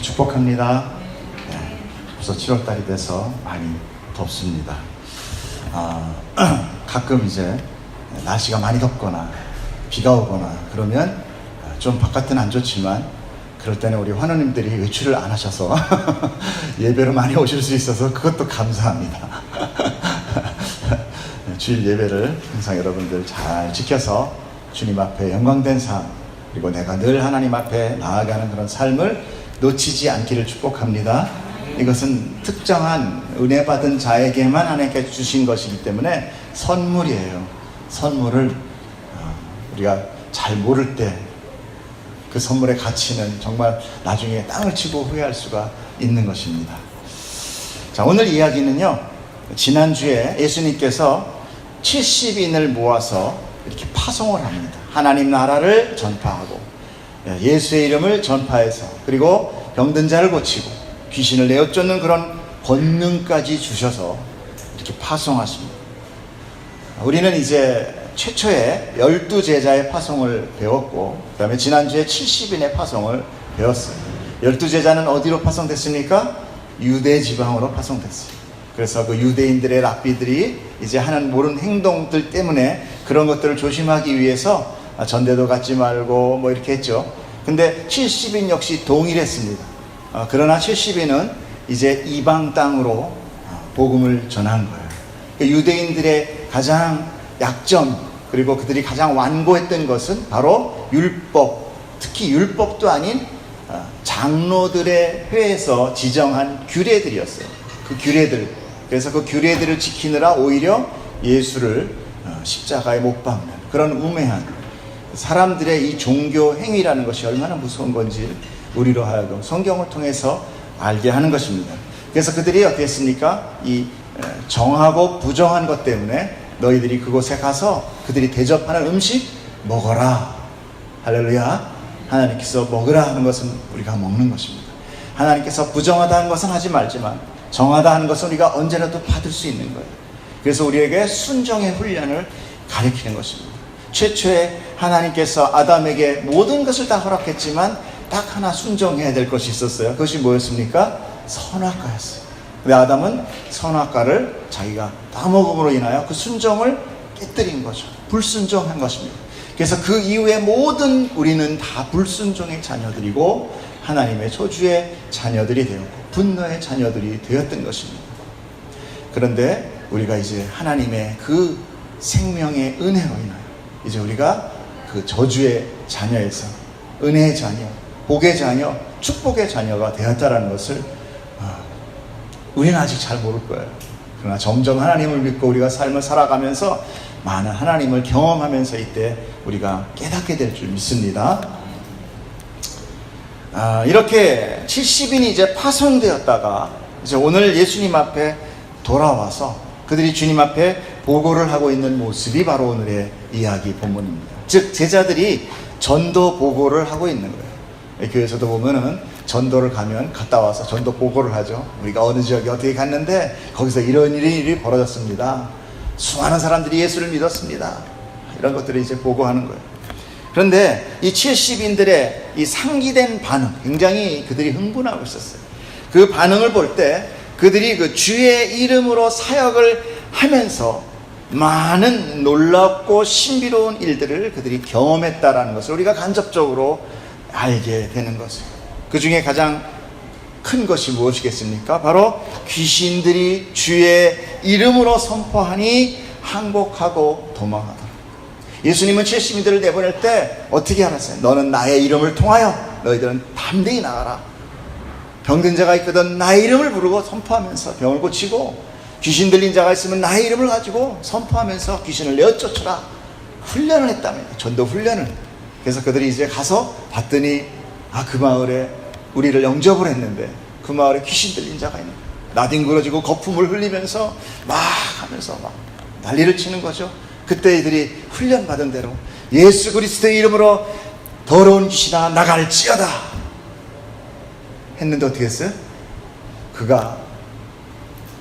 축복합니다. 벌써 7월달이 돼서 많이 덥습니다. 가끔 이제 날씨가 많이 덥거나 비가 오거나 그러면 좀 바깥은 안 좋지만 그럴 때는 우리 환우님들이 외출을 안 하셔서 예배로 많이 오실 수 있어서 그것도 감사합니다. 주일 예배를 항상 여러분들 잘 지켜서 주님 앞에 영광된 삶, 그리고 내가 늘 하나님 앞에 나아가는 그런 삶을 놓치지 않기를 축복합니다. 이것은 특정한 은혜 받은 자에게만 하나님께 주신 것이기 때문에 선물이에요. 선물을 우리가 잘 모를 때 그 선물의 가치는 정말 나중에 땅을 치고 후회할 수가 있는 것입니다. 자, 오늘 이야기는요, 지난주에 예수님께서 70인을 모아서 이렇게 파송을 합니다. 하나님 나라를 전파하고 예수의 이름을 전파해서, 그리고 병든 자를 고치고 귀신을 내어쫓는 그런 권능까지 주셔서 이렇게 파송하십니다. 우리는 이제 최초의 12제자의 파송을 배웠고, 그 다음에 지난주에 70인의 파송을 배웠어요. 12제자는 어디로 파송됐습니까? 유대 지방으로 파송됐어요. 그래서 그 유대인들의 랍비들이 이제 하는 모르는 행동들 때문에 그런 것들을 조심하기 위해서 전대도 갖지 말고 뭐 이렇게 했죠. 근데 70인 역시 동일했습니다. 그러나 70인은 이제 이방 땅으로 복음을 전한 거예요. 유대인들의 가장 약점, 그리고 그들이 가장 완고했던 것은 바로 율법, 특히 율법도 아닌 장로들의 회에서 지정한 규례들이었어요. 그 규례들, 그래서 그 규례들을 지키느라 오히려 예수를 십자가에 못 박는 그런 우매한 사람들의 이 종교 행위라는 것이 얼마나 무서운 건지 우리로 하여금 성경을 통해서 알게 하는 것입니다. 그래서 그들이 어떻게 했습니까? 이 정하고 부정한 것 때문에 너희들이 그곳에 가서 그들이 대접하는 음식 먹어라. 할렐루야. 하나님께서 먹으라 하는 것은 우리가 먹는 것입니다. 하나님께서 부정하다 하는 것은 하지 말지만 정하다 하는 것은 우리가 언제라도 받을 수 있는 거예요. 그래서 우리에게 순종의 훈련을 가르치는 것입니다. 최초에 하나님께서 아담에게 모든 것을 다 허락했지만 딱 하나 순종해야 될 것이 있었어요. 그것이 뭐였습니까? 선악과였어요. 근데 아담은 선악과를 자기가 따먹음으로 인하여 그 순종을 깨뜨린 거죠. 불순종한 것입니다. 그래서 그 이후에 모든 우리는 다 불순종의 자녀들이고 하나님의 저주의 자녀들이 되었고 분노의 자녀들이 되었던 것입니다. 그런데 우리가 이제 하나님의 그 생명의 은혜로 인하여 이제 우리가 그 저주의 자녀에서 은혜의 자녀, 복의 자녀, 축복의 자녀가 되었다는 것을 우리는 아직 잘 모를 거예요. 그러나 점점 하나님을 믿고 우리가 삶을 살아가면서 많은 하나님을 경험하면서 이때 우리가 깨닫게 될 줄 믿습니다. 이렇게 70인이 이제 파송되었다가 이제 오늘 예수님 앞에 돌아와서 그들이 주님 앞에 보고를 하고 있는 모습이 바로 오늘의 이야기 본문입니다. 즉 제자들이 전도 보고를 하고 있는 거예요. 교회에서도 보면은 전도를 가면 갔다 와서 전도 보고를 하죠. 우리가 어느 지역에 어떻게 갔는데 거기서 이런 일이 벌어졌습니다. 수많은 사람들이 예수를 믿었습니다. 이런 것들을 이제 보고하는 거예요. 그런데 이 70인들의 이 상기된 반응, 굉장히 그들이 흥분하고 있었어요. 그 반응을 볼 때 그들이 그 주의 이름으로 사역을 하면서 많은 놀랍고 신비로운 일들을 그들이 경험했다라는 것을 우리가 간접적으로 알게 되는 것이에요. 그 중에 가장 큰 것이 무엇이겠습니까? 바로 귀신들이 주의 이름으로 선포하니 항복하고 도망하더라. 예수님은 70인들을 내보낼 때 어떻게 알았어요? 너는 나의 이름을 통하여 너희들은 담대히 나가라. 병든 자가 있거든 나의 이름을 부르고 선포하면서 병을 고치고, 귀신 들린 자가 있으면 나의 이름을 가지고 선포하면서 귀신을 내어쫓으라. 훈련을 했답니다. 전도 훈련을. 그래서 그들이 이제 가서 봤더니 그 마을에 우리를 영접을 했는데 그 마을에 귀신 들린 자가 있는 거예요. 나뒹굴어지고 거품을 흘리면서 막 하면서 막 난리를 치는 거죠. 그때 이들이 훈련받은 대로 예수 그리스도의 이름으로 더러운 귀신아 나갈지어다 했는데 어떻게 했어요? 그가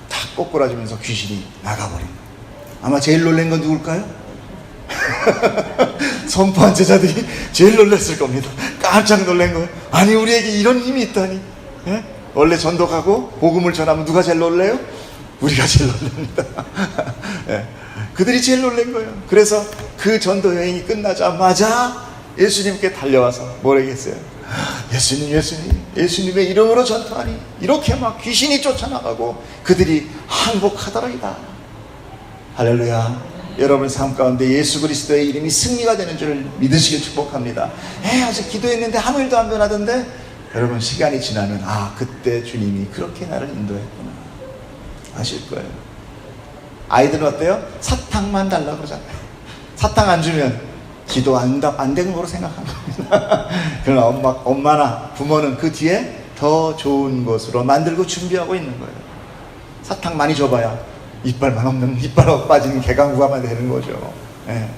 다 꼬꾸라지면서 귀신이 나가버린 거예요. 아마 제일 놀란 건 누굴까요? 선포한 제자들이 제일 놀랐을 겁니다. 깜짝 놀란 거예요. 아니 우리에게 이런 힘이 있다니. 예? 원래 전도하고 복음을 전하면 누가 제일 놀래요? 우리가 제일 놀랍니다. 예. 그들이 제일 놀란 거예요. 그래서 그 전도 여행이 끝나자마자 예수님께 달려와서 뭐라 했어요? 예수님의 이름으로 전도하니 이렇게 막 귀신이 쫓아나가고 그들이 항복하더라이다. 할렐루야. 여러분 삶 가운데 예수 그리스도의 이름이 승리가 되는 줄 믿으시길 축복합니다. 아직 기도했는데 아무 일도 안 변하던데, 여러분 시간이 지나면 그때 주님이 그렇게 나를 인도했구나 아실 거예요. 아이들은 어때요? 사탕만 달라고 그러잖아요. 사탕 안 주면 기도 안 된 거로 생각한 겁니다. 그러나 엄마나 부모는 그 뒤에 더 좋은 것으로 만들고 준비하고 있는 거예요. 사탕 많이 줘봐야 이빨만 없는, 이빨 빠지는 개강구가 되는 거죠. 예.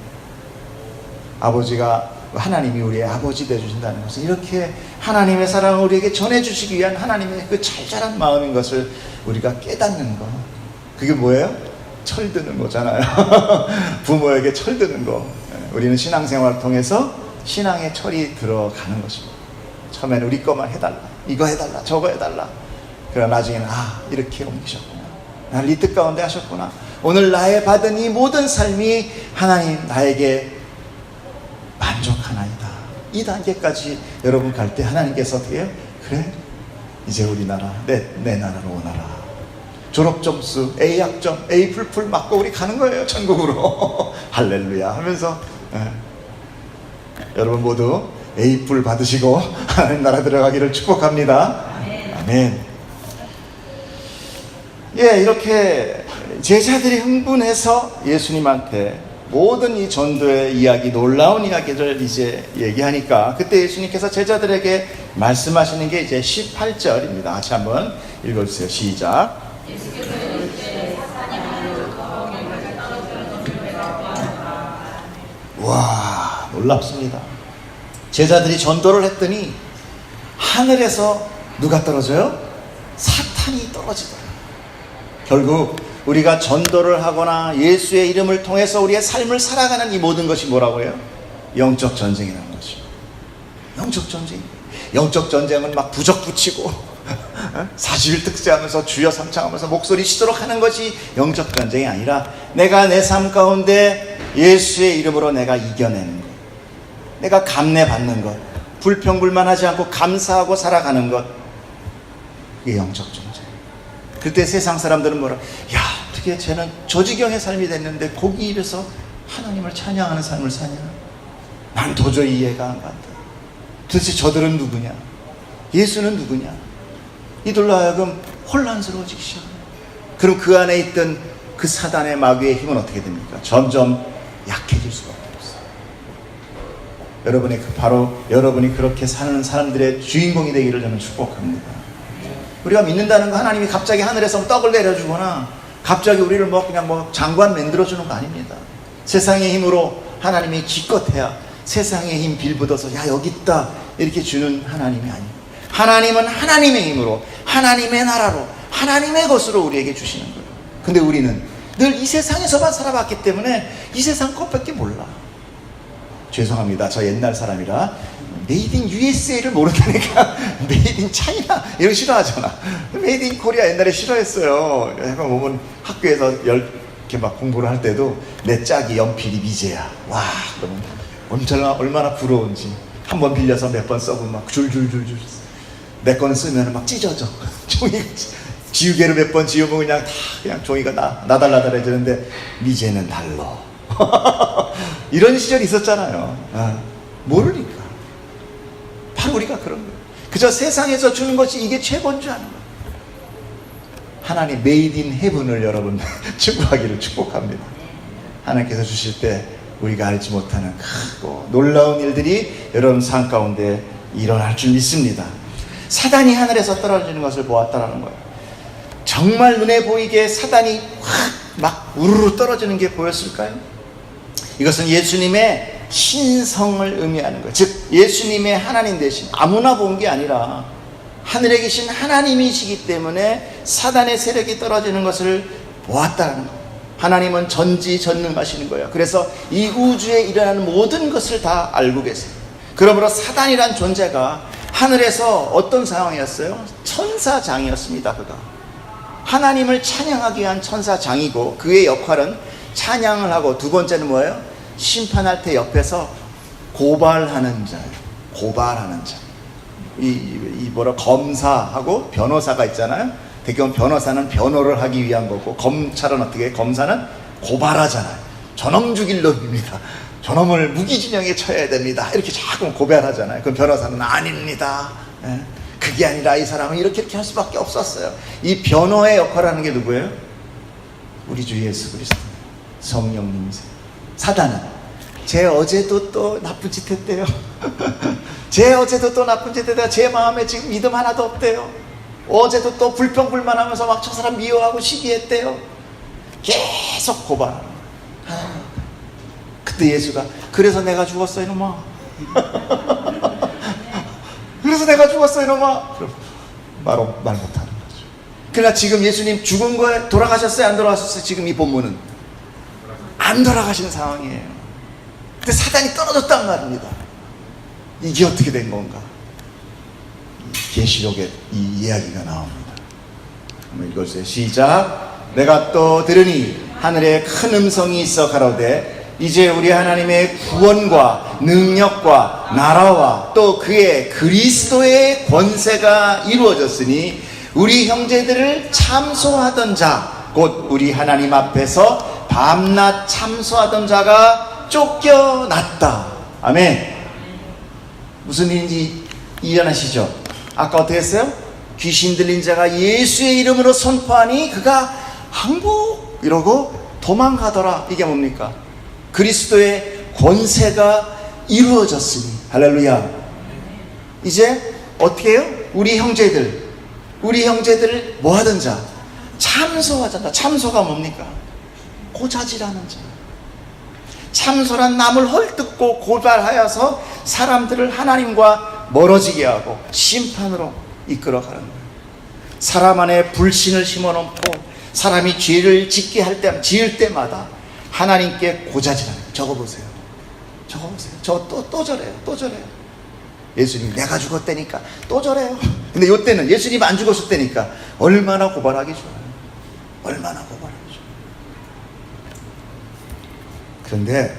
아버지가, 하나님이 우리의 아버지 되어주신다는 것은 이렇게 하나님의 사랑을 우리에게 전해주시기 위한 하나님의 그 잘잘한 마음인 것을 우리가 깨닫는 거. 그게 뭐예요? 철드는 거잖아요. 부모에게 철드는 거. 우리는 신앙생활을 통해서 신앙의 철이 들어가는 것입니다. 처음에는 우리 것만 해달라, 이거 해달라, 저거 해달라. 그러나 나중에는 이렇게 옮기셨구나, 나를 이 뜻 가운데 하셨구나, 오늘 나의 받은 이 모든 삶이 하나님 나에게 만족하나이다. 이 단계까지 여러분 갈 때 하나님께서 어떻게 해요? 그래, 이제 우리 나라, 내 나라로 오너라. 졸업점수 A학점 A 풀풀 맞고 우리 가는 거예요, 천국으로. 할렐루야 하면서 여러분 모두 A 풀 받으시고 하나님 나라 들어가기를 축복합니다. 아멘. 예, 이렇게 제자들이 흥분해서 예수님한테 모든 이 전도의 이야기, 놀라운 이야기를 이제 얘기하니까 그때 예수님께서 제자들에게 말씀하시는 게 이제 18절입니다. 같이 한번 읽어주세요. 시작. 와, 놀랍습니다. 제자들이 전도를 했더니 하늘에서 누가 떨어져요? 사탄이 떨어지더라고요. 결국 우리가 전도를 하거나 예수의 이름을 통해서 우리의 삶을 살아가는 이 모든 것이 뭐라고 해요? 영적 전쟁이라는 것이죠. 영적 전쟁. 영적 전쟁은 막 부적 붙이고 40일 특제하면서 주여 삼창하면서 목소리 쉬도록 하는 것이 영적 전쟁이 아니라 내가 내 삶 가운데 예수의 이름으로 내가 이겨내는 것, 내가 감내받는 것, 불평불만하지 않고 감사하고 살아가는 것, 이게 영적 전쟁. 그때 세상 사람들은 뭐라, 야, 어떻게 쟤는 저지경의 삶이 됐는데 고기 입에서 하나님을 찬양하는 삶을 사냐? 난 도저히 이해가 안 간다. 도대체 저들은 누구냐? 예수는 누구냐? 이들로 하여금 혼란스러워지기 시작합니다. 그럼 그 안에 있던 그 사단의 마귀의 힘은 어떻게 됩니까? 점점 약해질 수밖에 없어요. 바로 여러분이 그렇게 사는 사람들의 주인공이 되기를 저는 축복합니다. 우리가 믿는다는 거 하나님이 갑자기 하늘에서 떡을 내려주거나 갑자기 우리를 그냥 장관 만들어주는 거 아닙니다. 세상의 힘으로 하나님이 기껏해야 세상의 힘 빌붙어서 야 여기 있다 이렇게 주는 하나님이 아니에요. 하나님은 하나님의 힘으로, 하나님의 나라로, 하나님의 것으로 우리에게 주시는 거예요. 근데 우리는 늘 이 세상에서만 살아봤기 때문에 이 세상 것밖에 몰라. 죄송합니다, 저 옛날 사람이라 메이드 인 USA를 모른다니까 메이드 인 차이나 이런 거 싫어하잖아. 메이드 인 코리아 옛날에 싫어했어요. 약간 보면 학교에서 이렇게 막 공부를 할 때도 내 짝이 연필이 미제야. 와, 그러면 얼마나 부러운지. 한 번 빌려서 몇 번 써보면 막 줄줄줄줄. 내 거는 쓰면 막 찢어져. 종이가 지우개로 몇 번 지우면 그냥 종이가 나달나달해지는데 미제는 달러. 이런 시절이 있었잖아요. 모르니까. 바로 우리가 그런 거예요. 그저 세상에서 주는 것이 이게 최고인 줄 아는 거예요. 하나님 메이드 인 헤븐을 여러분 추구하기를 축복합니다. 하나님께서 주실 때 우리가 알지 못하는 크고 놀라운 일들이 여러분 삶 가운데 일어날 줄 믿습니다. 사단이 하늘에서 떨어지는 것을 보았다라는 거예요. 정말 눈에 보이게 사단이 확 막 우르르 떨어지는 게 보였을까요? 이것은 예수님의 신성을 의미하는 거예요. 즉 예수님의 하나님 되신, 아무나 본 게 아니라 하늘에 계신 하나님이시기 때문에 사단의 세력이 떨어지는 것을 보았다는 거예요. 하나님은 전지전능하시는 거예요. 그래서 이 우주에 일어나는 모든 것을 다 알고 계세요. 그러므로 사단이란 존재가 하늘에서 어떤 상황이었어요? 천사장이었습니다. 그가 하나님을 찬양하기 위한 천사장이고, 그의 역할은 찬양을 하고, 두 번째는 뭐예요? 심판할 때 옆에서 고발하는 자예요. 고발하는 자. 검사하고 변호사가 있잖아요. 대개는 변호사는 변호를 하기 위한 거고, 검찰은 어떻게 해요? 검사는 고발하잖아요. 저놈 죽일 놈입니다. 저놈을 무기징역에 처해야 됩니다. 이렇게 자꾸 고발하잖아요. 그럼 변호사는 아닙니다. 그게 아니라 이 사람은 이렇게 할 수밖에 없었어요. 이 변호의 역할을 하는 게 누구예요? 우리 주 예수 그리스도, 성령님이세요. 사단은 제 어제도 또 나쁜 짓 했대요. 제 어제도 또 나쁜 짓 했대요. 제 마음에 지금 믿음 하나도 없대요. 어제도 또 불평불만하면서 막 저 사람 미워하고 시기했대요. 계속 고발하는 거예요. 그때 예수가 그래서 내가 죽었어 이놈아. 그래서 내가 죽었어 이놈아. 말 못하는 거죠. 그러나 지금 예수님 죽은 거에 돌아가셨어요? 안 돌아가셨어요? 지금 이 본문은 안 돌아가신 상황이에요. 근데 사단이 떨어졌단 말입니다. 이게 어떻게 된 건가? 계시록에 이 이야기가 나옵니다. 한번 읽어주세요. 시작. 내가 또 들으니 하늘에 큰 음성이 있어 가로되 이제 우리 하나님의 구원과 능력과 나라와 또 그의 그리스도의 권세가 이루어졌으니 우리 형제들을 참소하던 자, 곧 우리 하나님 앞에서 밤낮 참소하던 자가 쫓겨났다. 아멘. 무슨 일인지 이해하시죠? 아까 어떻게 했어요? 귀신 들린 자가 예수의 이름으로 선포하니 그가 항복 이러고 도망가더라. 이게 뭡니까? 그리스도의 권세가 이루어졌으니. 할렐루야. 이제 어떻게 해요? 우리 형제들을 뭐 하던 자? 참소하던 자. 참소가 뭡니까? 고자질하는 자. 참소란 남을 헐뜯고 고발하여서 사람들을 하나님과 멀어지게 하고 심판으로 이끌어가는 거예요. 사람 안에 불신을 심어놓고 사람이 죄를 지을 때마다 하나님께 고자질하는 거예요. 적어보세요. 저 또 저래요. 예수님 내가 죽었다니까 또 저래요. 근데 이때는 예수님 안 죽었을 때니까 얼마나 고발하기 좋아요. 얼마나 고발하기 좋아요. 그런데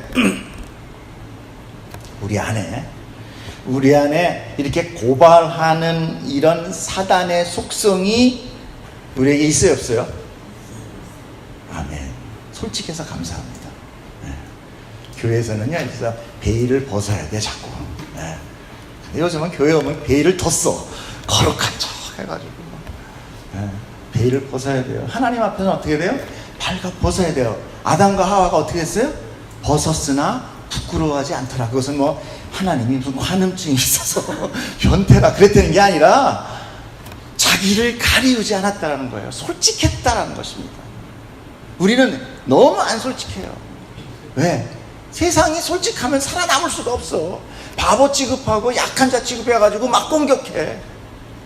우리 안에 이렇게 고발하는 이런 사단의 속성이 우리에게 있어요, 없어요? 아멘. 솔직해서 감사합니다. 네. 교회에서는요, 그래서 베일을 벗어야 돼, 자꾸. 네. 근데 요즘은 교회 오면 베일을 더 써. 거룩한 척 해가지고. 네. 베일을 벗어야 돼요. 하나님 앞에서는 어떻게 돼요? 발가 벗어야 돼요. 아담과 하와가 어떻게 했어요? 벗었으나 부끄러워하지 않더라. 그것은 뭐 하나님이 무슨 관음증이 있어서 변태라 그랬다는 게 아니라 자기를 가리우지 않았다는 거예요. 솔직했다라는 것입니다. 우리는 너무 안 솔직해요. 왜? 세상이 솔직하면 살아남을 수가 없어. 바보 취급하고 약한 자 취급해가지고 막 공격해.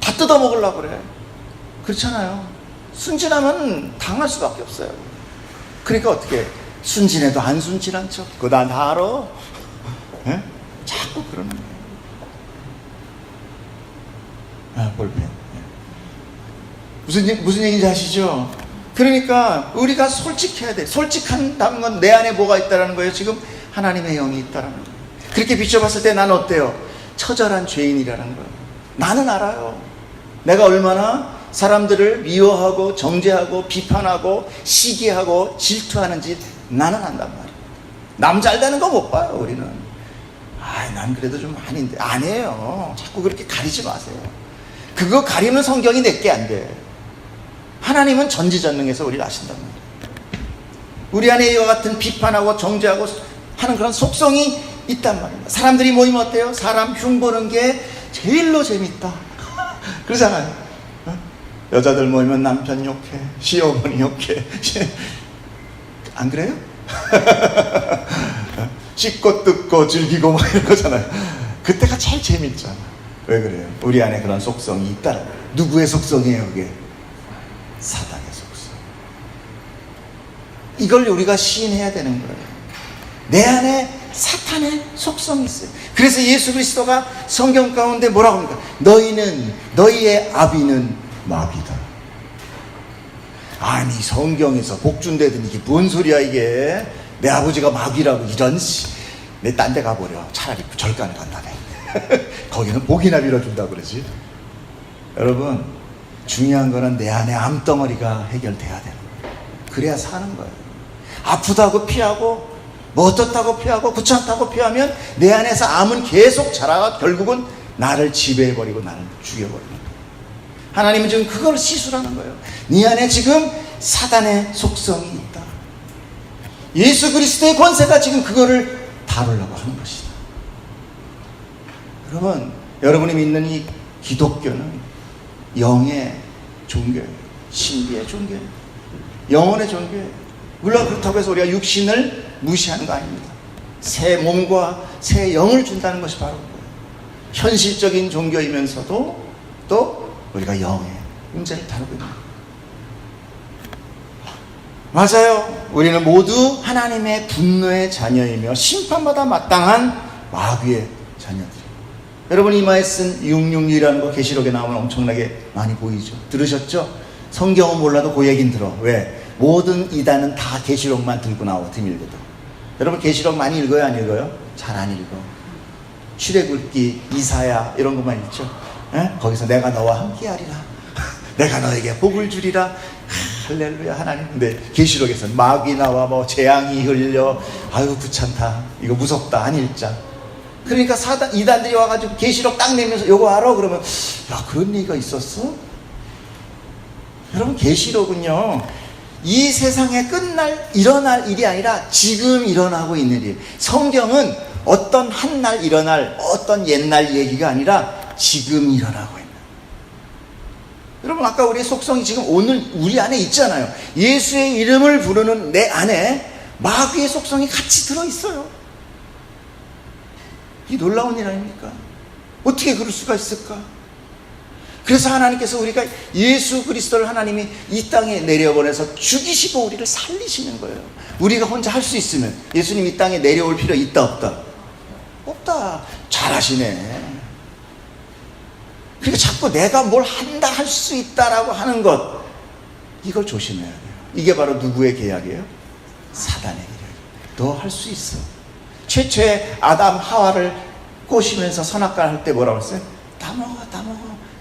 다 뜯어먹으려고 그래. 그렇잖아요. 순진하면 당할 수밖에 없어요. 그러니까 어떻게 순진해도 안 순진한 척. 그거 난 다 알아. 네? 자꾸 그러는 거예요. 볼펜. 무슨 얘기인지 아시죠? 그러니까 우리가 솔직해야 돼. 솔직한다는 건 내 안에 뭐가 있다는 거예요. 지금 하나님의 영이 있다는 거예요. 그렇게 비춰봤을 때 나는 어때요? 처절한 죄인이라는 거예요. 나는 알아요. 내가 얼마나 사람들을 미워하고 정죄하고 비판하고 시기하고 질투하는지 나는 안단 말이에요. 남 잘되는 거 못 봐요. 우리는. 난 그래도 좀 아닌데. 아니에요. 자꾸 그렇게 가리지 마세요. 그거 가리는 성경이 내게 안 돼. 하나님은 전지전능해서 우리를 아신단 말이에요. 우리 안에 이와 같은 비판하고 정죄하고 하는 그런 속성이 있단 말입니다. 사람들이 모이면 어때요? 사람 흉보는 게 제일로 재밌다. 그러잖아요. 여자들 모이면 남편 욕해, 시어머니 욕해. 안 그래요? 씻고 뜯고 즐기고 막 이런 거잖아요. 그때가 제일 재밌잖아. 왜 그래요? 우리 안에 그런 속성이 있다. 누구의 속성이에요, 그게? 사단의 속성. 이걸 우리가 시인해야 되는 거예요. 내 안에 사탄의 속성이 있어요. 그래서 예수 그리스도가 성경 가운데 뭐라고 합니까? 너희의 아비는 마귀다. 아니, 성경에서 복준대더니 이게 뭔 소리야 이게. 내 아버지가 마귀라고. 이런 내 딴 데 가버려. 차라리 절간에 간다네. 거기는 복이나 빌어준다고 그러지. 여러분, 중요한 거는 내 안에 암덩어리가 해결돼야 되는 거예요. 그래야 사는 거예요. 아프다고 피하고 뭐 어떻다고 피하고 귀찮다고 피하면 내 안에서 암은 계속 자라가 결국은 나를 지배해버리고 나를 죽여버리는 거예요. 하나님은 지금 그걸 시술하는 거예요. 네 안에 지금 사단의 속성이 있다. 예수 그리스도의 권세가 지금 그거를 다루려고 하는 것이다. 여러분, 여러분이 믿는 이 기독교는 영의 종교예요. 신비의 종교예요. 영혼의 종교예요. 물론 그렇다고 해서 우리가 육신을 무시하는 거 아닙니다. 새 몸과 새 영을 준다는 것이 바로 그거예요. 현실적인 종교이면서도 또 우리가 영의 문제를 다루고 있는 거예요. 맞아요. 우리는 모두 하나님의 분노의 자녀이며 심판받아 마땅한 마귀의 자녀들이에요. 여러분, 이마에 쓴 666이라는 거 계시록에 나오면 엄청나게 많이 보이죠. 들으셨죠? 성경은 몰라도 그 얘기는 들어. 왜? 모든 이단은 다 계시록만 들고 나와, 드밀거든. 여러분, 계시록 많이 읽어요, 안 읽어요? 잘 안 읽어. 출애굽기, 이사야 이런 것만 읽죠. 거기서 내가 너와 함께하리라. 내가 너에게 복을 주리라. 할렐루야, 하나님. 근데 계시록에서는 마귀 나와 뭐 재앙이 흘려. 아유, 귀찮다. 이거 무섭다. 안 읽자. 그러니까 이단들이 와가지고 계시록 딱 내면서 요거 알아? 그러면 야, 그런 얘기가 있었어? 여러분, 계시록은요, 이 세상에 일어날 일이 아니라 지금 일어나고 있는 일. 성경은 어떤 한날 일어날 어떤 옛날 얘기가 아니라 지금 일어나고 있는. 여러분, 아까 우리의 속성이 지금 오늘 우리 안에 있잖아요. 예수의 이름을 부르는 내 안에 마귀의 속성이 같이 들어있어요. 이 놀라운 일 아닙니까? 어떻게 그럴 수가 있을까? 그래서 하나님께서 우리가 예수 그리스도를 하나님이 이 땅에 내려보내서 죽이시고 우리를 살리시는 거예요. 우리가 혼자 할 수 있으면 예수님 이 땅에 내려올 필요 있다 없다? 없다. 잘하시네. 그러니까 자꾸 내가 뭘 한다, 할 수 있다라고 하는 것, 이걸 조심해야 돼요. 이게 바로 누구의 계약이에요? 사단의 계약이에요. 너 할 수 있어. 최초의 아담 하와를 꼬시면서 선악과를 할 때 뭐라고 했어요? 다 먹어, 다 먹어.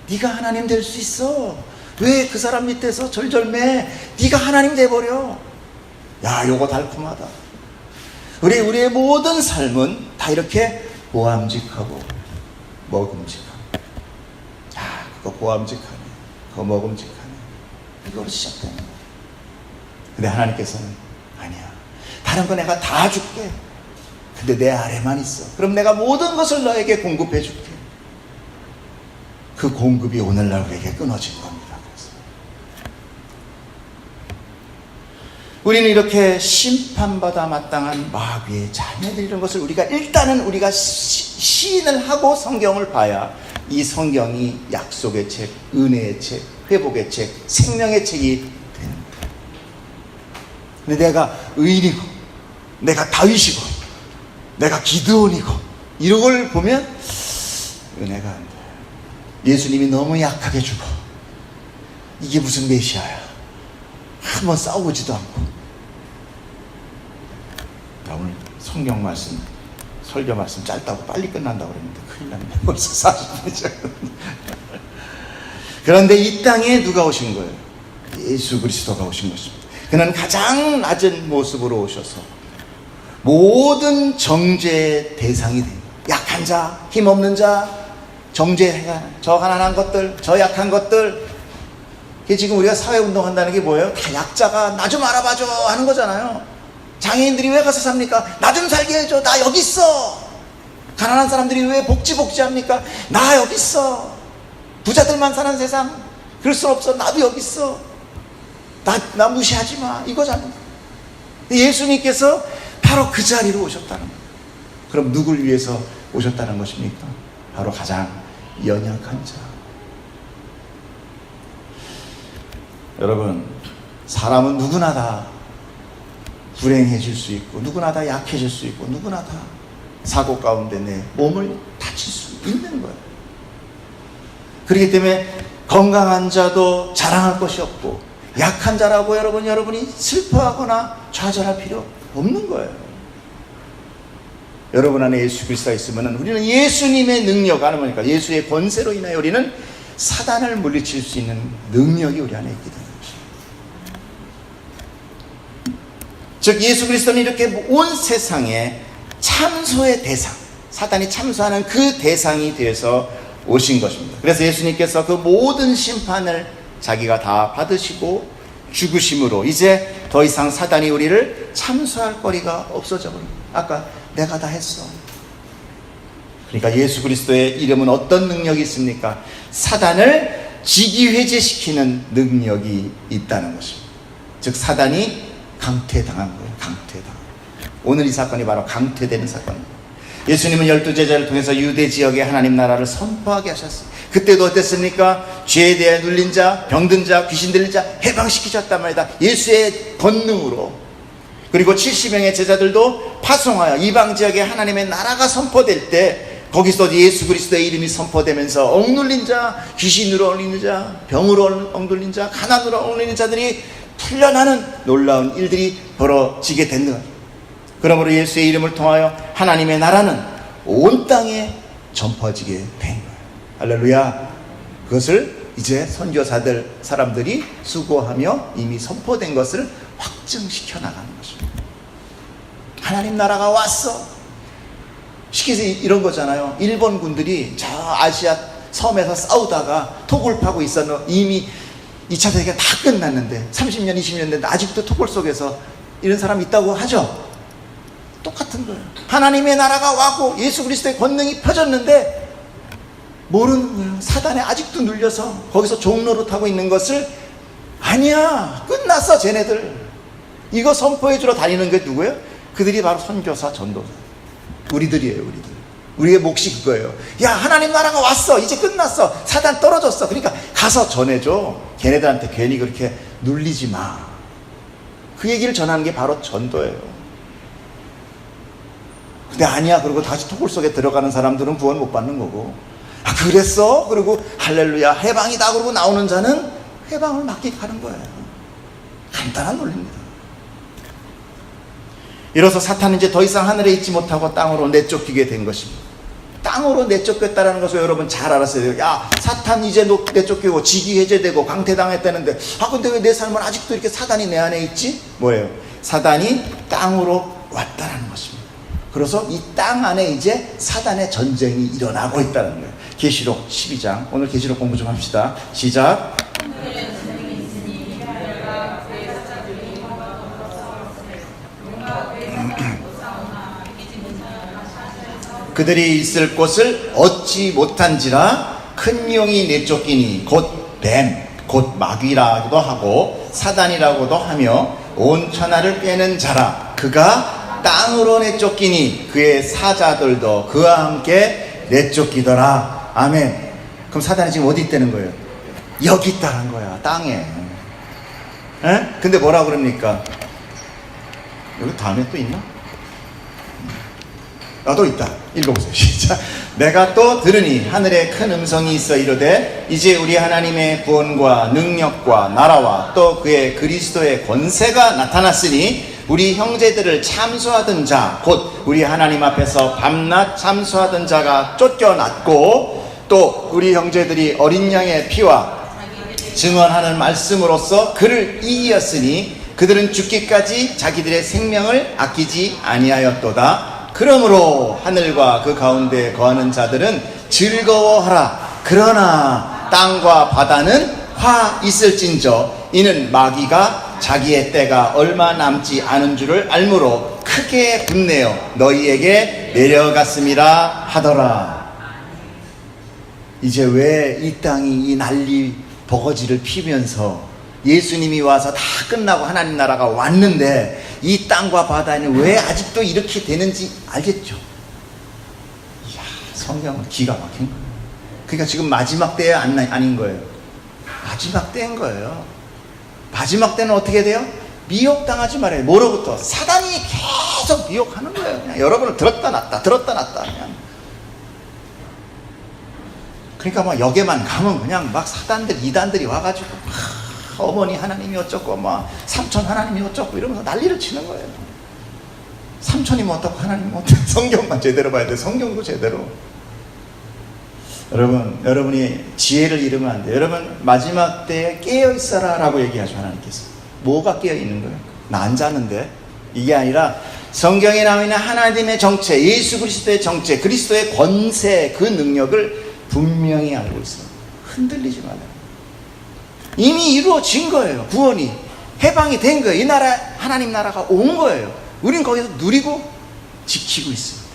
네가 하나님 될 수 있어. 왜 그 사람 밑에서 절절매? 네가 하나님 돼버려. 야, 요거 달콤하다. 우리의 모든 삶은 다 이렇게 보암직하고 먹음직하고. 야, 그거 보암직하네. 그거 먹음직하네. 이거로 시작되는 거야. 근데 하나님께서는 아니야. 다른 거 내가 다 줄게. 근데 내 아래만 있어. 그럼 내가 모든 것을 너에게 공급해 줄게. 그 공급이 오늘날 우리에게 끊어진 겁니다. 그래서 우리는 이렇게 심판받아 마땅한 마귀의 자녀들이라는 것을 우리가 시인을 하고 성경을 봐야 이 성경이 약속의 책, 은혜의 책, 회복의 책, 생명의 책이 되는 거예요. 근데 내가 의인이고, 내가 다윗이고, 내가 기드온이고, 이런 걸 보면 은혜가 안 돼. 예수님이 너무 약하게 죽어. 이게 무슨 메시아야. 한번 싸우지도 않고. 나 오늘 성경 말씀, 설교 말씀 짧다고 빨리 끝난다고 그랬는데 큰일 났네. 벌써 40분이죠. 그런데 이 땅에 누가 오신 거예요? 예수 그리스도가 오신 것입니다. 그는 가장 낮은 모습으로 오셔서 모든 정죄의 대상이 됩니다. 약한 자, 힘없는 자, 정죄해가, 저 가난한 것들, 저 약한 것들. 그게 지금 우리가 사회운동한다는 게 뭐예요? 다 약자가 나 좀 알아봐줘 하는 거잖아요. 장애인들이 왜 가서 삽니까? 나 좀 살게 해줘. 나 여기 있어. 가난한 사람들이 왜 복지합니까? 나 여기 있어. 부자들만 사는 세상 그럴 수 없어. 나도 여기 있어. 나 무시하지 마. 이거잖아요. 예수님께서 바로 그 자리로 오셨다는 거예요. 그럼 누굴 위해서 오셨다는 것입니까? 바로 가장 연약한 자. 여러분, 사람은 누구나 다 불행해질 수 있고, 누구나 다 약해질 수 있고, 누구나 다 사고 가운데 내 몸을 다칠 수 있는 거예요. 그렇기 때문에 건강한 자도 자랑할 것이 없고, 약한 자라고 여러분이 슬퍼하거나 좌절할 필요 없는 거예요. 여러분 안에 예수 그리스도가 있으면 우리는 예수님의 능력, 아니면 예수의 권세로 인하여 우리는 사단을 물리칠 수 있는 능력이 우리 안에 있게 되는 것입니다. 즉 예수 그리스도는 이렇게 온 세상에 참소의 대상, 사단이 참소하는 그 대상이 되어서 오신 것입니다. 그래서 예수님께서 그 모든 심판을 자기가 다 받으시고 죽으심으로 이제 더 이상 사단이 우리를 참소할 거리가 없어져 버립니다. 아까 내가 다 했어. 그러니까 예수 그리스도의 이름은 어떤 능력이 있습니까? 사단을 직위회제시키는 능력이 있다는 것입니다. 즉 사단이 강퇴당한 거예요. 강퇴당. 오늘 이 사건이 바로 강퇴되는 사건입니다. 예수님은 12제자를 통해서 유대 지역에 하나님 나라를 선포하게 하셨어요. 그때도 어땠습니까? 죄에 대해 눌린 자, 병든 자, 귀신 들린 자 해방시키셨단 말이다. 예수의 권능으로. 그리고 70명의 제자들도 파송하여 이방 지역에 하나님의 나라가 선포될 때 거기서 예수 그리스도의 이름이 선포되면서 억눌린 자, 귀신으로 억눌린 자, 병으로 억눌린 자, 가난으로 억눌린 자들이 풀려나는 놀라운 일들이 벌어지게 된 거예요. 그러므로 예수의 이름을 통하여 하나님의 나라는 온 땅에 전퍼지게 된 거예요. 할렐루야. 그것을 이제 선교사들 사람들이 수고하며 이미 선포된 것을 확증시켜 나가는 것입니다. 하나님 나라가 왔어. 쉽게 이런 거잖아요. 일본 군들이 저 아시아 섬에서 싸우다가 토굴 파고 있었는 이미 2차 대결 다 끝났는데 30년 20년 됐는데 아직도 토굴 속에서 이런 사람이 있다고 하죠. 똑같은 거예요. 하나님의 나라가 왔고 예수 그리스도의 권능이 펴졌는데 모르는 거예요. 사단에 아직도 눌려서 거기서 종로로 타고 있는 것을 아니야, 끝났어 쟤네들. 이거 선포해주러 다니는 게 누구예요? 그들이 바로 선교사, 전도사. 우리들이에요. 우리의 몫이 그거예요. 야, 하나님 나라가 왔어. 이제 끝났어. 사단 떨어졌어. 그러니까 가서 전해줘. 걔네들한테 괜히 그렇게 눌리지 마. 그 얘기를 전하는 게 바로 전도예요. 근데 아니야. 그리고 다시 토굴 속에 들어가는 사람들은 구원 못 받는 거고. 아, 그랬어? 그리고 할렐루야 해방이다 그러고 나오는 자는 해방을 맞게 가는 거예요. 간단한 논리입니다. 이로써 사탄은 이제 더 이상 하늘에 있지 못하고 땅으로 내쫓기게 된 것입니다. 땅으로 내쫓겼다는 것을 여러분 잘 알았어야 돼요. 야, 사탄 이제 내쫓기고 직위 해제되고 강퇴당했다는데 근데 왜 내 삶은 아직도 이렇게 사단이 내 안에 있지? 뭐예요? 사단이 땅으로 왔다는 것입니다. 그래서 이 땅 안에 이제 사단의 전쟁이 일어나고 있다는 거예요. 계시록 12장. 오늘 계시록 공부 좀 합시다. 시작. 그들이 있을 곳을 얻지 못한지라 큰 용이 내쫓기니 곧 뱀, 곧 마귀라고도 하고 사단이라고도 하며 온 천하를 꿰는 자라. 그가 땅으로 내쫓기니 그의 사자들도 그와 함께 내쫓기더라. 아멘. 그럼 사단이 지금 어디 있다는 거예요? 여기 있다는 거야. 땅에. 에? 근데 뭐라 그럽니까? 여기 다음에 또 있나? 또 있다. 읽어보세요. 시작. 내가 또 들으니 하늘에 큰 음성이 있어 이르되 이제 우리 하나님의 구원과 능력과 나라와 또 그의 그리스도의 권세가 나타났으니 우리 형제들을 참소하던 자 곧 우리 하나님 앞에서 밤낮 참소하던 자가 쫓겨났고 또 우리 형제들이 어린 양의 피와 증언하는 말씀으로써 그를 이기었으니 그들은 죽기까지 자기들의 생명을 아끼지 아니하였도다. 그러므로 하늘과 그 가운데 거하는 자들은 즐거워하라. 그러나 땅과 바다는 화 있을진저 이는 마귀가 자기의 때가 얼마 남지 않은 줄을 알므로 크게 분내어 너희에게 내려갔음이라 하더라. 이제 왜 이 땅이 이 난리 버거지를 피면서 예수님이 와서 다 끝나고 하나님 나라가 왔는데 이 땅과 바다는 왜 아직도 이렇게 되는지 알겠죠? 이야, 성경은 기가 막힌 거예요. 그러니까 지금 마지막 때에 아닌 거예요. 마지막 때인 거예요. 마지막 때는 어떻게 돼요? 미혹당하지 말아요. 뭐로부터? 사단이 계속 미혹하는 거예요. 그냥 여러분을 들었다 놨다 그냥. 그러니까 막 역에만 가면 그냥 막 사단들 이단들이 와가지고 어머니 하나님이 어쩌고 막 삼촌 하나님이 어쩌고 이러면서 난리를 치는 거예요. 삼촌이 뭐 어떻고 하나님이 뭐 어떻고. 성경만 제대로 봐야 돼. 성경도 제대로. 여러분이 지혜를 잃으면 안 돼요. 여러분 마지막 때에 깨어있어라 라고 얘기하죠. 하나님께서. 뭐가 깨어있는 거예요? 나 안 자는데. 이게 아니라 성경에 나와 있는 하나님의 정체, 예수 그리스도의 정체, 그리스도의 권세, 그 능력을 분명히 알고 있어요. 흔들리지 말아요. 이미 이루어진 거예요. 구원이 해방이 된 거예요. 이 나라, 하나님 나라가 온 거예요. 우린 거기서 누리고 지키고 있습니다.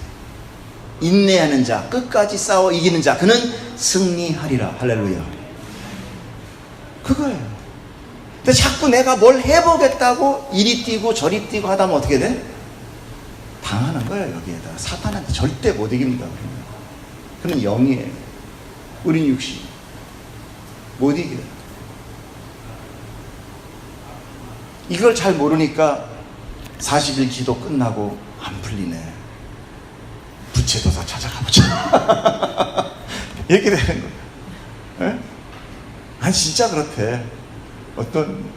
인내하는 자, 끝까지 싸워 이기는 자, 그는 승리하리라. 할렐루야. 그거예요. 근데 자꾸 내가 뭘 해보겠다고 이리 뛰고 저리 뛰고 하다 보면 어떻게 돼? 당하는 거예요. 여기에다 사탄한테 절대 못 이깁니다. 그는 영이에요. 우린 육신. 못 이겨요. 이걸 잘 모르니까 40일 기도 끝나고 안 풀리네. 부채도사 찾아가보자. 이렇게 되는 거예요. 예? 아니 진짜 그렇대.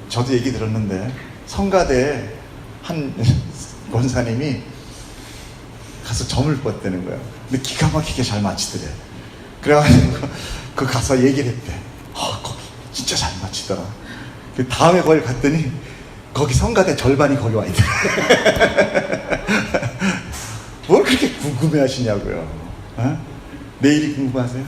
저도 얘기 들었는데 성가대에 한 권사님이 가서 점을 뻗대는 거예요. 근데 기가 막히게 잘 맞히더래. 그래가지고 그 가서 얘기를 했대. 거기 진짜 잘 맞히더라. 그 다음에 거기 갔더니 거기 성가대 절반이 거기 와 있더래. 뭘 그렇게 궁금해 하시냐고요. 어? 내일이 궁금하세요?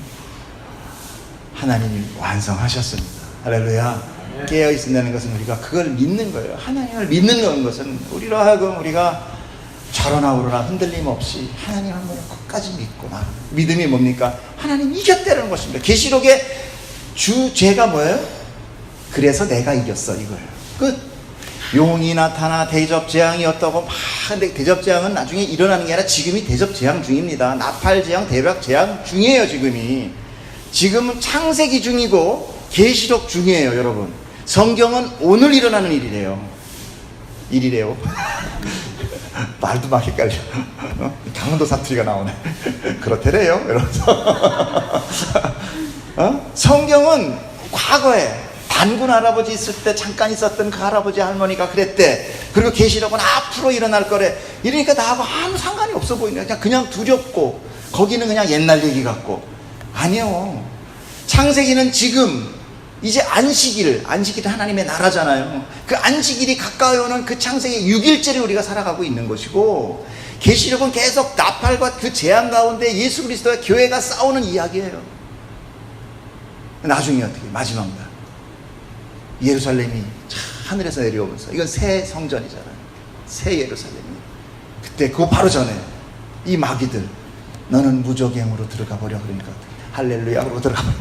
하나님이 완성하셨습니다. 할렐루야. 깨어있는다는 것은 우리가 그걸 믿는 거예요. 하나님을 믿는 것은 우리로 하여금 우리가 좌로나 우로나 흔들림 없이 하나님 한 분을 끝까지 믿고 나. 믿음이 뭡니까? 하나님 이겼다는 것입니다. 계시록의 주제가 뭐예요? 그래서 내가 이겼어 이거예요. 끝. 용이 나타나 대접재앙이었다고 막. 근데 대접재앙은 나중에 일어나는 게 아니라 지금이 대접재앙 중입니다. 나팔재앙, 대박재앙 중이에요. 지금은 창세기 중이고 계시록 중이에요. 여러분 성경은 오늘 일어나는 일이래요. 말도 막 헷갈려. 강원도 사투리가 나오네. 그렇대래요. 이러면서. 성경은 과거에 단군 할아버지 있을 때 잠깐 있었던 그 할아버지 할머니가 그랬대. 그리고 계시록은 앞으로 일어날 거래. 이러니까 나하고 아무 상관이 없어 보이네. 그냥 두렵고 거기는 그냥 옛날 얘기 같고. 아니요. 창세기는 지금 이제 안식일은 하나님의 나라잖아요. 그 안식일이 가까이 오는 그 창세기 6일째를 우리가 살아가고 있는 것이고, 계시록은 계속 나팔과 그 재앙 가운데 예수 그리스도와 교회가 싸우는 이야기예요. 나중에 어떻게 마지막 날 예루살렘이 하늘에서 내려오면서, 이건 새 성전이잖아요. 새 예루살렘이. 그때 그 바로 전에 이 마귀들 너는 무저갱으로 들어가 버려 그러니까 할렐루야 그러고 들어가 버려.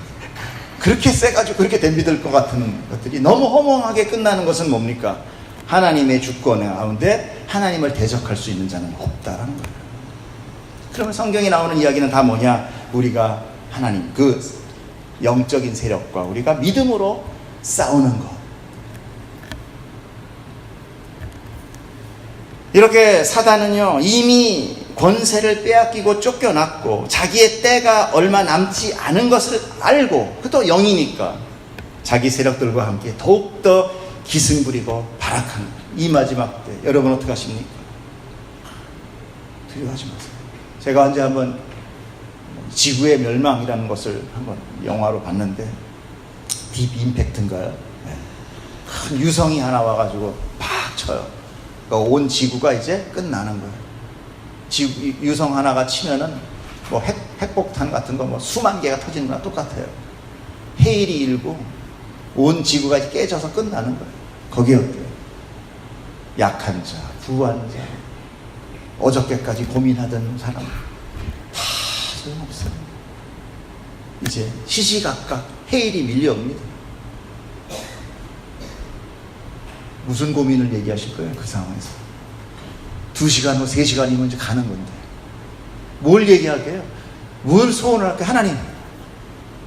그렇게 세가지고 그렇게 덤비들 것 같은 것들이 너무 허무하게 끝나는 것은 뭡니까? 하나님의 주권 가운데 하나님을 대적할 수 있는 자는 없다라는 거예요. 그러면 성경에 나오는 이야기는 다 뭐냐? 우리가 하나님 그 영적인 세력과 우리가 믿음으로 싸우는 것. 이렇게 사단은요 이미 권세를 빼앗기고 쫓겨났고 자기의 때가 얼마 남지 않은 것을 알고, 그것도 영이니까 자기 세력들과 함께 더욱더 기승부리고 발악하는 이 마지막 때 여러분 어떻게 하십니까? 두려워하지 마세요. 제가 언제 한번 지구의 멸망이라는 것을 한번 영화로 봤는데, 딥 임팩트인가요? 네. 큰 유성이 하나 와가지고 팍 쳐요. 그러니까 온 지구가 이제 끝나는 거예요. 유성 하나가 치면은 뭐 핵폭탄 같은 거 뭐 수만 개가 터지는 거랑 똑같아요. 해일이 일고 온 지구가 깨져서 끝나는 거예요. 거기에 어때요? 약한 자, 부한 자, 어저께까지 고민하던 사람 다 소용없어요. 이제 시시각각 해일이 밀려옵니다. 무슨 고민을 얘기하실 거예요? 그 상황에서 2시간 후 3시간이면 이제 가는 건데 뭘 얘기할게요? 뭘 소원을 할까? 하나님,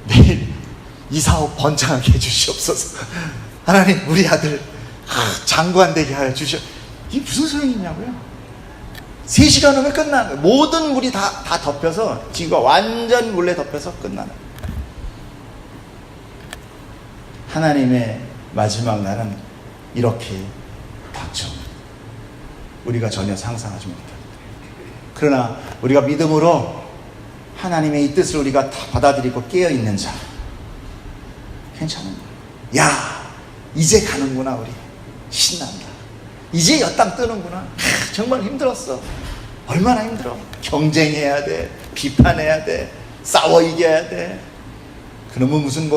내일 이 사업 번창하게 해주시옵소서. 하나님, 우리 아들 장관 되게 하여 주시오. 이게 무슨 소용이냐고요? 3시간 후면 끝나는 거예요. 모든 물이 다 덮여서, 지구가 완전 물에 덮여서 끝나는 거예요. 하나님의 마지막 날은 이렇게 닥쳐옵니다. 우리가 전혀 상상하지 못합니다. 그러나 우리가 믿음으로 하나님의 이 뜻을 우리가 다 받아들이고 깨어있는 자, 괜찮은 거야. 야, 이제 가는구나. 우리 신난다. 이제 엿땅 뜨는구나. 정말 힘들었어. 얼마나 힘들어. 경쟁해야 돼, 비판해야 돼, 싸워 이겨야 돼. 그러면 무슨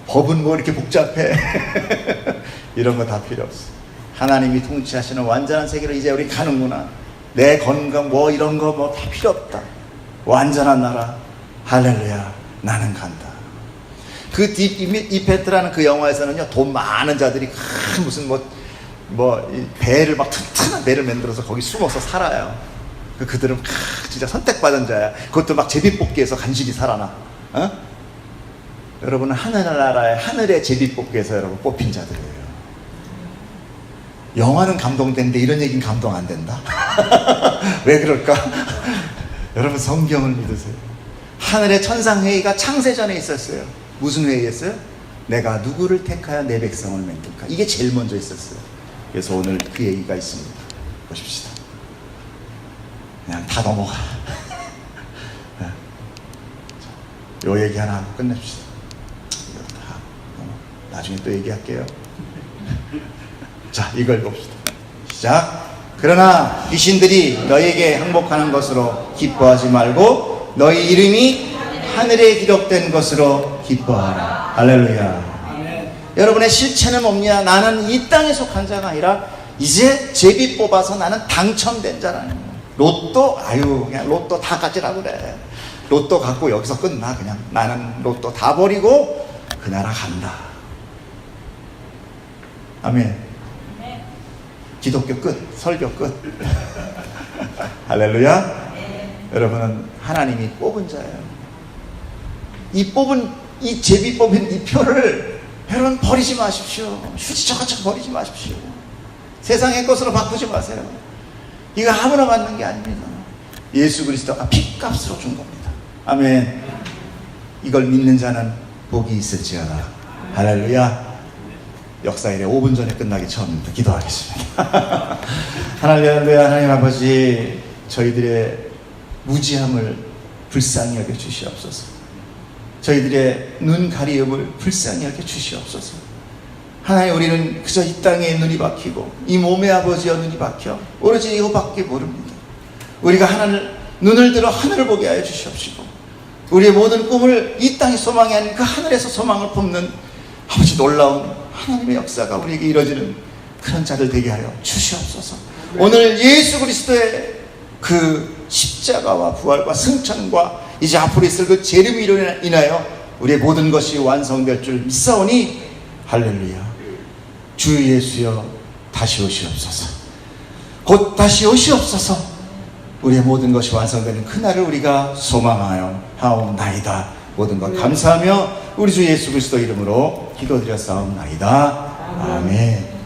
법은 이렇게 복잡해. 이런 거 다 필요 없어. 하나님이 통치하시는 완전한 세계로 이제 우리 가는구나. 내 건강 이런 거 다 필요 없다. 완전한 나라, 할렐루야, 나는 간다. 그 이페트라는 그 영화에서는요, 돈 많은 자들이 무슨 배를 막 튼튼한 배를 만들어서 거기 숨어서 살아요. 그들은 진짜 선택받은 자야. 그것도 막 제비뽑기에서 간신히 살아나. 여러분은 하늘나라의 하늘의 제비뽑기에서 여러분 뽑힌 자들이에요. 영화는 감동되는데 이런 얘기는 감동 안 된다. 왜 그럴까? 여러분, 성경을 믿으세요. 하늘의 천상회의가 창세전에 있었어요. 무슨 회의였어요? 내가 누구를 택하여 내 백성을 맹길까? 이게 제일 먼저 있었어요. 그래서 오늘 그 얘기가 있습니다. 보십시다. 그냥 다 넘어가. 요 얘기 하나 하고 끝냅시다. 이거 다 나중에 또 얘기할게요. 자, 이걸 봅시다. 시작. 그러나 귀신들이 너희에게 항복하는 것으로 기뻐하지 말고 너희 이름이 하늘에 기록된 것으로 기뻐하라. 할렐루야. 여러분의 실체는 뭡냐? 나는 이 땅에 속한 자가 아니라 이제 제비 뽑아서 나는 당첨된 자라는 거예요. 로또, 그냥 로또 다 가지라고 그래. 로또 갖고 여기서 끝나. 그냥 나는 로또 다 버리고 그 나라 간다. 아멘. 기독교 끝, 설교 끝. 할렐루야. 여러분은 하나님이 뽑은 자예요. 이 제비 뽑힌 이 표를 여러분 버리지 마십시오. 휴지 저같이 버리지 마십시오. 세상의 것으로 바꾸지 마세요. 이거 아무나 받는 게 아닙니다. 예수 그리스도가 핏값으로 준 겁니다. 아멘. 이걸 믿는 자는 복이 있을지어다. 할렐루야. 역사 일에 5분 전에 끝나기 전입니다. 기도하겠습니다. 할렐루야. 하나님 아버지, 저희들의 무지함을 불쌍히 여겨 주시옵소서. 저희들의 눈 가리움을 불쌍히 여겨 주시옵소서. 하나님, 우리는 그저 이 땅에 눈이 박히고 이 몸의 아버지여 눈이 박혀 오로지 이거밖에 모릅니다. 우리가 하나님을 눈을 들어 하늘을 보게 하여 주시옵시고 우리의 모든 꿈을 이 땅의 소망이 아닌 그 하늘에서 소망을 품는 아버지 놀라운 하나님의 역사가 우리에게 이루어지는 그런 자들 되게 하여 주시옵소서. 오늘 예수 그리스도의 그 십자가와 부활과 승천과 이제 앞으로 있을 그 재림으로 인하여 우리의 모든 것이 완성될 줄 믿사오니 할렐루야. 주 예수여 다시 오시옵소서. 곧 다시 오시옵소서. 우리의 모든 것이 완성되는 그날을 우리가 소망하여 하옵나이다. 모든 것 감사하며 우리 주 예수 그리스도 이름으로 기도드렸사옵나이다. 아멘.